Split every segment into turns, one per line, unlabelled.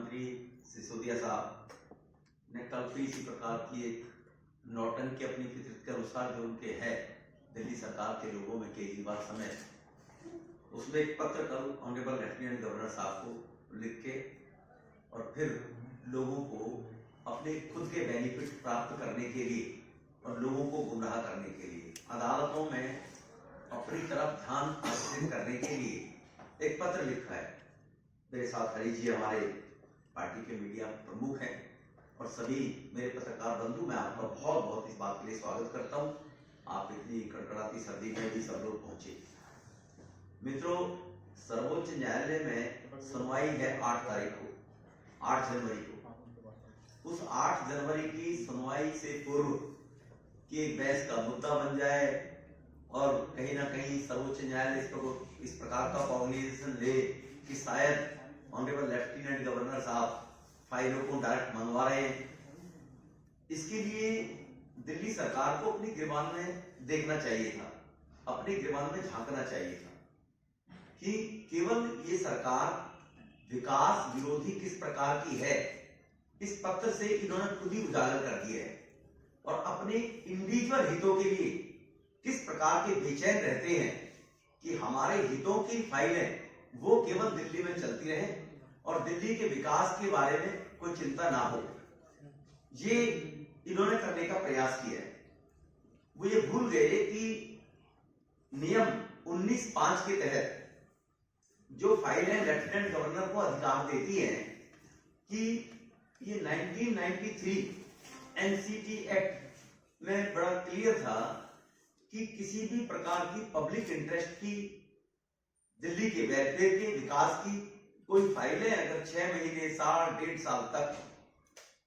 मंत्री सिसोदिया साहब ने कल भी इसी प्रकार की एक नौटंकी अपनी फितरत के अनुसार जो उनके है दिल्ली सरकार के लोगों में केजरीवाल समेत उसमें एक पत्र कल ऑनरेबल लेफ्टिनेंट गवर्नर साहब को लिख के और फिर लोगों को अपने खुद के बेनिफिट प्राप्त करने के लिए और लोगों को गुमराह करने के लिए अदालतों में अपनी तरफ ध्यान आकर्षित करने के लिए एक पत्र लिखा है। मेरे साथ हरी जी हमारे पार्टी के मीडिया प्रमुख हैं और सभी मेरे पत्रकार बंधु, मैं आपका बहुत बहुत इस बात के लिए स्वागत करता हूं। आप इतनी कड़कड़ाती सर्दी में भी सब लोग पहुंचे। मित्रों, सर्वोच्च न्यायालय में सुनवाई है 8 तारीख को, 8 जनवरी को। उस 8 जनवरी की सुनवाई से पूर्व कि बहस का मुद्दा बन जाए और कहीं ना कहीं सर्वोच्च न्यायालय इस प्रकार का कॉग्निशन ले कि शायद ऑनरेबल लेफ्टिनेंट गवर्नर साहब फाइलों को डायरेक्ट मंगवा रहे हैं, इसके लिए दिल्ली सरकार को अपनी गिरबान में देखना चाहिए था, अपनी गिरबान में झांकना चाहिए था कि केवल ये सरकार विकास विरोधी किस प्रकार की है। इस पत्र से इन्होंने खुद ही उजागर कर दिया है और अपने इंडिविजुअल हितों के लिए किस प्रकार के बेचैन रहते हैं कि हमारे हितों की फाइलें वो केवल दिल्ली में चलती रहे और दिल्ली के विकास के बारे में कोई चिंता ना हो। ये इन्होंने करने का प्रयास किया है। वो ये भूल गए कि नियम 19(5) के तहत जो फाइलें लेफ्टिनेंट गवर्नर को अधिकार देती हैं कि ये 1993 एनसीटी एक्ट में बड़ा क्लियर था कि किसी भी प्रकार की पब्लिक इंटरेस्ट की, दिल्ली के वेलफेयर के विकास की कोई फाइलें अगर 6 महीने, साल, 1.5 साल तक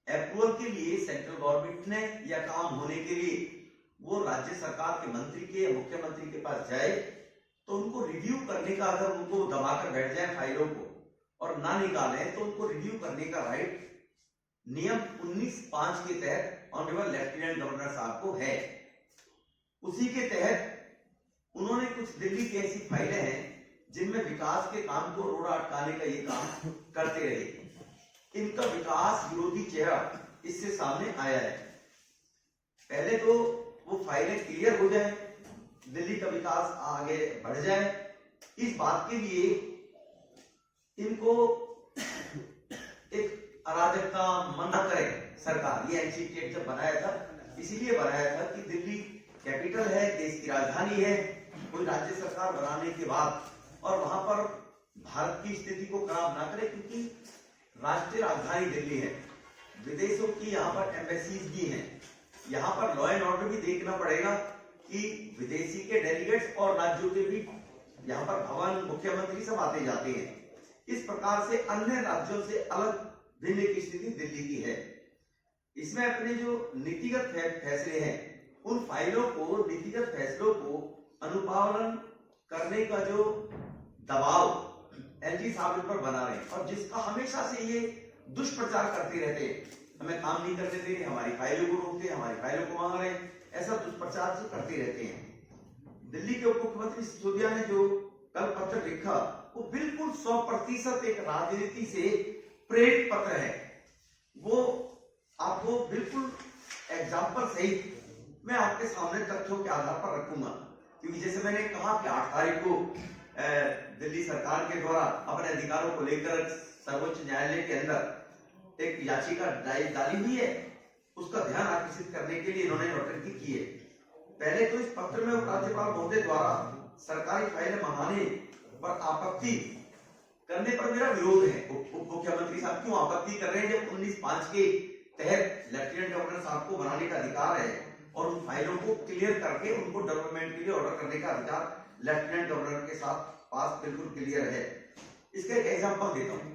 अप्रूवल के लिए सेंट्रल गवर्नमेंट ने या काम होने के लिए वो राज्य सरकार के मंत्री के या मुख्यमंत्री के पास जाए तो उनको रिव्यू करने का, अगर उनको दबाकर बैठ जाए फाइलों को और ना निकालें तो उनको रिव्यू करने का राइट नियम 19(5) के तहत ऑनरेबल लेफ्टिनेंट गवर्नर साहब को है। उसी के तहत उन्होंने कुछ दिल्ली की ऐसी फाइलें हैं जिनमें विकास के काम को रोड़ा अटकाने का ये काम करते रहे। इनका विकास विरोधी चेहरा इससे सामने आया है। पहले तो वो फाइलें क्लियर हो जाए, दिल्ली का विकास आगे बढ़ जाए, इस बात के लिए इनको एक अराजकता मना करे सरकार। ये एनसीटी एक्ट जब बनाया था इसीलिए बनाया था कि दिल्ली कैपिटल है, देश की राजधानी है, कोई राज्य सरकार बनाने के बाद और वहां पर भारत की स्थिति को खराब ना करे, क्योंकि राष्ट्रीय राजधानी दिल्ली है, विदेशों की यहाँ पर एम्बेसीज भी हैं, यहाँ पर लॉ एंड ऑर्डर भी देखना पड़ेगा कि विदेशी के डेलीगेट्स और राज्यों के भी यहाँ पर भवन, मुख्यमंत्री सब आते जाते हैं। इस प्रकार से अन्य राज्यों से अलग भिन्न की स्थिति दिल्ली की है। इसमें अपने जो नीतिगत फैसले हैं उन फाइलों को, नीतिगत फैसलों को अनुपालन करने का जो दबाव एलजी साहब पर बना रहे हैं और जिसका हमेशा से ये दुष्प्रचार करते रहते हैं, हमें काम नहीं करने दे रहे, हमारी फाइलों को रोकते हैं, हमारी फाइलों को मांग रहे हैं, ऐसा दुष्प्रचार से करते रहते हैं। दिल्ली के उप मुख्यमंत्री सिसोदिया ने जो कल पत्र लिखा वो बिल्कुल 100% एक राजनीति से प्रेरित पत्र है। वो आपको बिल्कुल एग्जाम्पल सहित मैं आपके सामने तथ्यों के आधार पर रखूंगा, क्योंकि जैसे मैंने कहा कि 8 तारीख को दिल्ली सरकार के द्वारा अपने अधिकारों को लेकर सर्वोच्च न्यायालय के अंदर एक याचिका डाली हुई है, उसका ध्यान आकर्षित करने के लिए इन्होंने नोटंकी की है। पहले तो इस पत्र में राज्यपाल महोदय द्वारा सरकारी फाइलें मंगाने पर आपत्ति करने पर मेरा विरोध है। उप मुख्यमंत्री साहब क्यों आपत्ति कर रहे हैं जब 19(5) के तहत लेफ्टिनेंट गवर्नर साहब को बनाने का अधिकार है और उन फाइलों को क्लियर करके उनको डेवलपमेंट के लिए ऑर्डर करने का अधिकार लेफ्टिनेंट गवर्नर के साथ पास बिल्कुल क्लियर है। इसका एक एग्जांपल देता हूँ।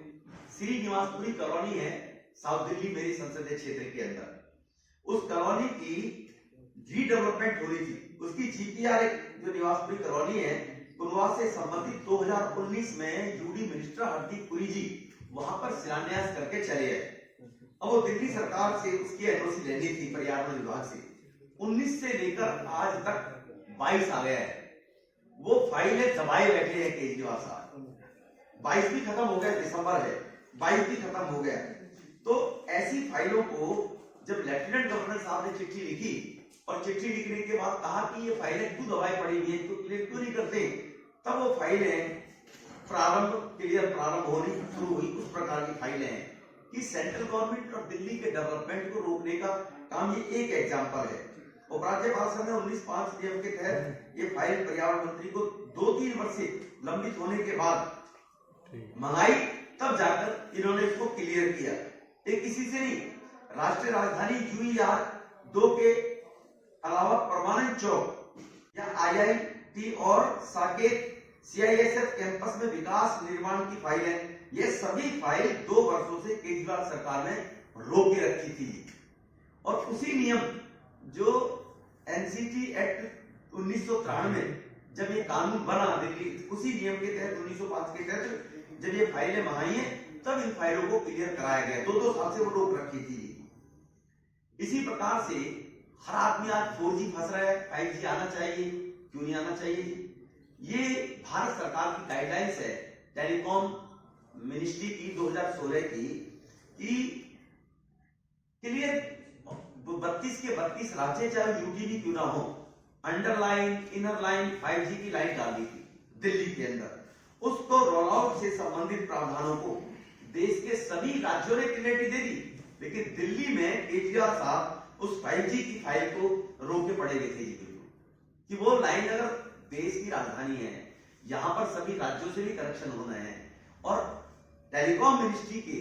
श्रीनिवासपुरी कॉलोनी है साउथ दिल्ली, मेरी संसदीय क्षेत्र के अंदर। उस कॉलोनी की रीडेवलपमेंट हो रही थी। उसकी जीपीआर जो निवासपुरी कॉलोनी है उनवा से संबंधित 2019 में यूडी मिनिस्टर हरदीप पुरी जी वहां पर शिलान्यास करके चले गए। अब वो दिल्ली सरकार से उसकी एनओसी लेनी थी पर्यावरण विभाग से। 19 से लेकर आज तक 22 आ गया है। वो फाइलें दबाए बैठे हैं केजरीवाल साहब। 22 भी खत्म हो गया, दिसंबर है,
22 खत्म हो गया। तो ऐसी फाइलों को जब लेफ्टिनेंट गवर्नर साहब ने चिट्ठी लिखी और चिट्ठी लिखने के बाद कहा कि ये फाइलें क्यों दबाई पड़ी हुई है, तो क्लियर क्यों नहीं करते, तब वो फाइलें प्रारंभ होनी शुरू हुई। उस प्रकार की फाइलें हैं कि सेंट्रल गवर्नमेंट और दिल्ली के डेवलपमेंट को रोकने का काम, ये एक एग्जाम्पल है। उपराज्यपाल सर ने 1905 नियम के तहत ये फाइल पर्यावरण मंत्री को 2-3 वर्ष से लंबित होने के बाद मंगाई, तब जाकर इन्होंने इसको क्लियर किया। एक किसी से नहीं, राष्ट्रीय राजधानी UER 2 के अलावा परमानेंट चौक या IIT और साकेत CISF कैंपस में विकास निर्माण की फाइलें, ये सभी फाइल 2 वर्षों से केजरीवाल सरकार ने रोक के रखी थी। और उसी नियम जो NCT एक्ट 1993 में जब ये कानून बना दिल्ली, उसी नियम के तहत 1905 के तहत जब ये फाइलें मंगाई हैं, तब इन फाइलों को क्लियर कराया गया। 2-2 साल से वो रोक रखी थी। इसी प्रकार से हर आदमी आज 4G फंस रहा है, 5G आना चाहिए, क्यों नहीं आना चाहिए। ये भारत सरकार की गाइडलाइंस है, टेलीकॉम मिनिस्ट्री की 2016 की, कि क्लियर 32 के 32 राज्य चाहे UTV क्यों ना हो, अंडरलाइन इनर लाइन 5G की लाइन डाली थी दिल्ली के अंदर। उसको रोल आउट से संबंधित प्रावधानों को देश के सभी राज्यों ने क्लियरिटी दे दी, लेकिन दिल्ली में केजरीवाल साहब उस 5G की फाइल को रोके पड़े हुए थे कि वो लाइन अगर देश की राजधानी है, यहां पर सभी राज्यों से भी कनेक्शन होना है, और टेलीकॉम मिनिस्ट्री के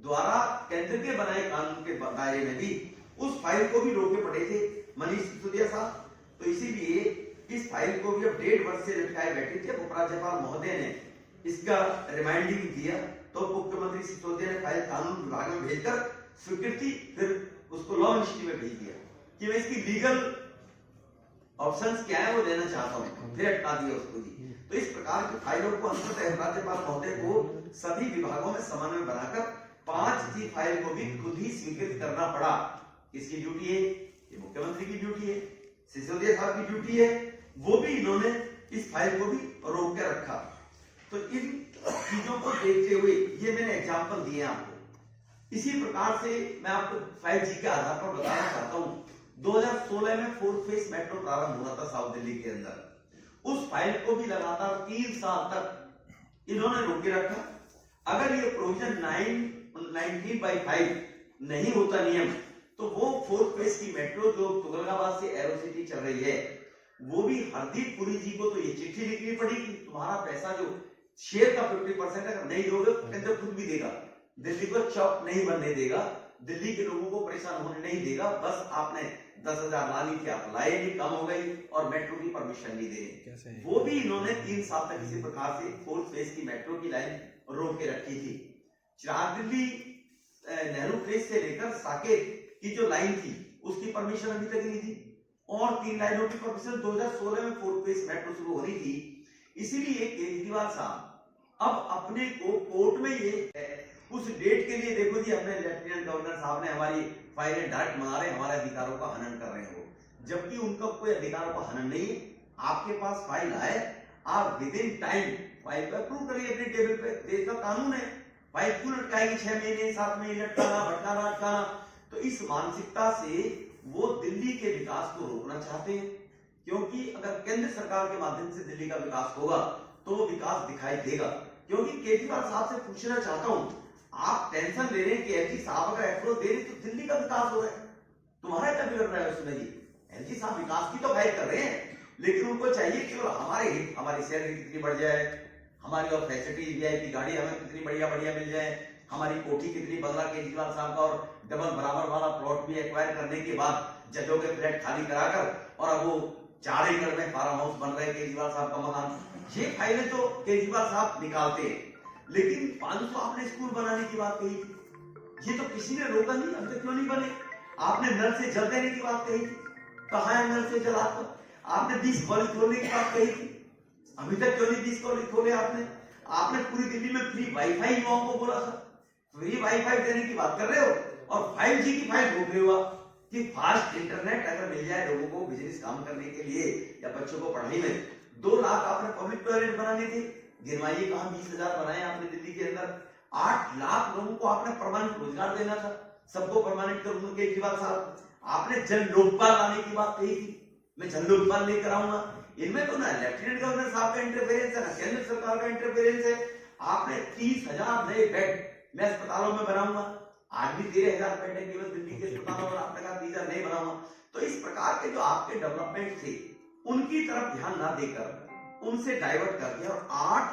द्वारा केंद्र के बनाए कानून के दायरे में भी उस फाइल को भी रोके पड़े थे मनीष सिसोदिया साहब। तो इसीलिए इस फाइल को भी अब 1.5 वर्ष से लटकाए बैठे थे। उपराज्यपाल महोदय ने इसका रिमाइंडिंग दिया, तो मुख्यमंत्री सिसोदिया ने फाइल कानून विभाग में भेजकर स्वीकृति, फिर उसको लॉ मिनिस्ट्री में भेज दिया कि मैं इसकी लीगल ऑप्शंस क्या है वो लेना चाहता हूं, फिर अटका दिया उसको जी। तो इस प्रकार की फाइलों को अंततः राज्यपाल महोदय को सभी विभागों में समन्वय बनाकर 5G फाइल को भी खुद ही स्वीकृत करना पड़ा। किसकी ड्यूटी है? ये मुख्यमंत्री की ड्यूटी है, सिसोदिया साहब की ड्यूटी है, वो भी इन्होंने इस फाइल को भी रोक के रखा। तो इन चीजों को देखते हुए ये मैंने एग्जाम्पल दिए आपको। इसी प्रकार से मैं आपको 5G के आधार पर बताना चाहता हूं, 2016 में 4 फेस मेट्रो प्रारंभ हुआ था साउथ दिल्ली के अंदर। उस फाइल को भी लगातार 3 साल तक इन्होंने रोके रखा। अगर ये प्रोविजन 19/5 नहीं होता नियम, तो वो 4 फेस की मेट्रो जो तुगलकाबाद से एरो सिटी चल रही है, वो भी हरदीप पुरी जी को तो ये चिट्ठी लिखनी पड़ी कि तुम्हारा पैसा जो शेयर का 50% अगर नहीं दोगे, केंद्र खुद भी देगा, दिल्ली को चौक नहीं बनने देगा, दिल्ली के लोगों को परेशान होने नहीं देगा। बस आपने 10,000 लानी थी, आप लाए नहीं, कम हो गई, और मेट्रो की परमिशन नहीं दे। वो भी इन्होंने 3 साल तक इसी प्रकार से 4 फेस की मेट्रो की लाइन रोक के रखी थी। चिराग दिल्ली नेहरू प्लेस से लेकर साकेत की जो लाइन थी, उसकी परमिशन अभी तक नहीं थी, और 3 लाइनों की परमिशन 2016 में 4 फेस मेट्रो शुरू हो रही थी। इसीलिए केजरीवाल साहब अब अपने को कोर्ट में ये उस डेट के लिए, देखो जी अपने लेफ्टिनेंट गवर्नर साहब ने हमारी फाइलें डायरेक्ट मंगा रहे, हमारे अधिकारों का हनन कर रहे हैं वो, जबकि उनका कोई अधिकारों का हनन नहीं है। आपके पास फाइल आए, आप विद इन टाइम फाइल को अप्रूव करिए अपने टेबल पे, देश का कानून है। फाइल क्यों लटकाएगी 6 महीने 7 महीने लटकाना, भटकाना अटकाना। तो इस मानसिकता से वो दिल्ली के विकास को रोकना चाहते हैं, क्योंकि अगर केंद्र सरकार के माध्यम से दिल्ली का विकास होगा तो वो विकास दिखाई देगा। क्योंकि केजरीवाल साहब से पूछना चाहता हूं, आप टेंशन ले रहे हैं कि LG साहब अगर अप्रोच दे रहे तो दिल्ली का विकास हो रहा है, तुम्हारा क्या बिगड़ रहा है उसमें जी? LG साहब विकास की तो फाइल कर रहे हैं, लेकिन उनको चाहिए कि हमारे हित, हमारी सैलरी कितनी बढ़ जाए, हमारी और फैसिलिटी VIP गाड़ी हमें कितनी बढ़िया बढ़िया मिल जाए, हमारी कोठी कितनी बदला केजरीवाल साहब का, और डबल बराबर वाला प्लॉट भी एक्वायर करने के बाद जजों के फ्लैट खाली कराकर, और अब वो 4 एकड़ में फार्म हाउस बन रहे केजरीवाल साहब का मकान। ये फाइलें तो केजरीवाल साहब निकालते हैं, लेकिन 500 आपने स्कूल बनाने की बात कही थी, ये तो किसी ने रोका नहीं, अभी तक क्यों नहीं बने? आपने नल से जल देने की बात कही थी, कहाँ है नल से जल? आपने 20 कॉलेज खोलने की बात कही थी, अभी तक क्यों नहीं 20 कॉलेज खोले आपने पूरी दिल्ली में फ्री वाईफाई युवाओं को बोला था, फ्री वाईफाई देने की बात कर रहे हो, और 5G की फाइल रोक रहे हो कि फास्ट इंटरनेट अगर मिल जाए लोगों को बिजनेस काम करने के लिए या बच्चों को पढ़ाई में। 2 लाख आपने पब्लिक टॉयलेट बनाने थे, गिनवाइए कहां 20,000 बनाए आपने दिल्ली के अंदर। 8 लाख लोगों को आपने परमानेंट रोजगार देना था, सबको परमानेंट कर दूंगा केजरीवाल साहब। आपने जन लोकपाल लाने की बात कही थी, मैं जन लोकपाल लेकर आऊंगा। इनमें तो ना लेफ्टिनेंट गवर्नर साहब का इंटरफेरेंस है, ना केंद्र सरकार का इंटरफेरेंस है। आपने 30,000 नए बेड मैं अस्पतालों में बनाऊंगा, आज भी 13,000 बेड है केवल दिल्ली के अस्पतालों में, आपने कहा 30,000 नहीं बनाऊंगा। तो इस प्रकार के जो आपके डेवलपमेंट थे उनकी तरफ ध्यान ना देकर उनसे डाइवर्ट कर दिया, और 8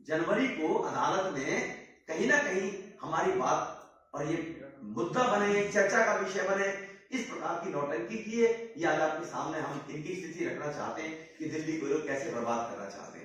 जनवरी को अदालत में कहीं ना कहीं हमारी बात और ये मुद्दा बने, चर्चा का विषय बने, इस प्रकार की नौटंकी की है। ये आज आपके सामने हम इनकी स्थिति रखना चाहते हैं कि दिल्ली को लोग कैसे बर्बाद करना चाहते हैं।